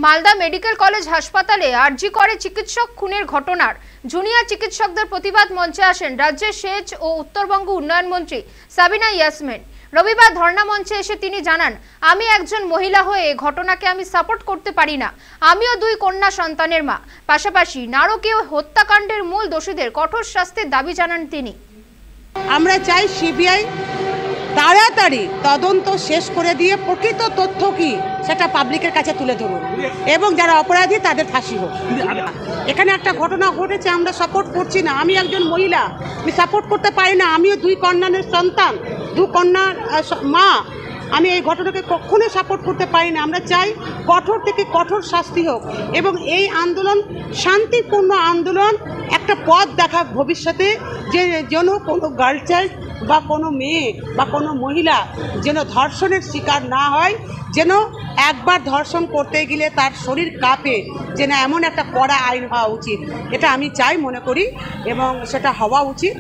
Malda medical college হাসপাতালে আরজি করে চিকিৎসক খুনের ঘটনার জুনিয়র চিকিৎসকদের প্রতিবাদ মঞ্চে আসেন রাজ্যের সেচ ও উত্তরবঙ্গ উন্নয়ন মন্ত্রী সাবিনা ইয়াসমিন। রবিবার ধর্ণা মঞ্চে এসে তিনি জানান, আমি একজন মহিলা হয়ে ঘটনাকে আমি সাপোর্ট করতে পারি না। আমিও দুই কন্যা সন্তানের মা। পাশাপাশি নারকীয় হত্যাকাণ্ডের মূল দোষীদের কঠোর শাস্তির দাবি জানান তিনি। আমরা চাই সিবিআই তাড়াতাড়ি তদন্ত শেষ করে দিয়ে প্রকৃত তথ্য কি সেটা পাবলিকের কাছে তুলে ধরুন এবং যারা অপরাধী তাদের ফাঁসি হোক। এখানে একটা ঘটনা ঘটেছে, আমরা সাপোর্ট করছি না। আমি একজন মহিলা, আমি সাপোর্ট করতে পারি না। আমিও দুই কন্যার সন্তান, দু কন্যার মা। আমি এই ঘটনাকে কখনোই সাপোর্ট করতে পারি না। আমরা চাই কঠোর থেকে কঠোর শাস্তি হোক এবং এই আন্দোলন শান্তিপূর্ণ আন্দোলন একটা পথ দেখা ভবিষ্যতে, যে যেন কোনো গার্ল চাইল্ড বা কোনো মেয়ে বা কোনো মহিলা যেন ধর্ষণের শিকার না হয়, যেন একবার ধর্ষণ করতে গেলে তার শরীর কাঁপে, যেন এমন একটা কড়া আইন হওয়া উচিত। এটা আমি চাই, মনে করি এবং সেটা হওয়া উচিত।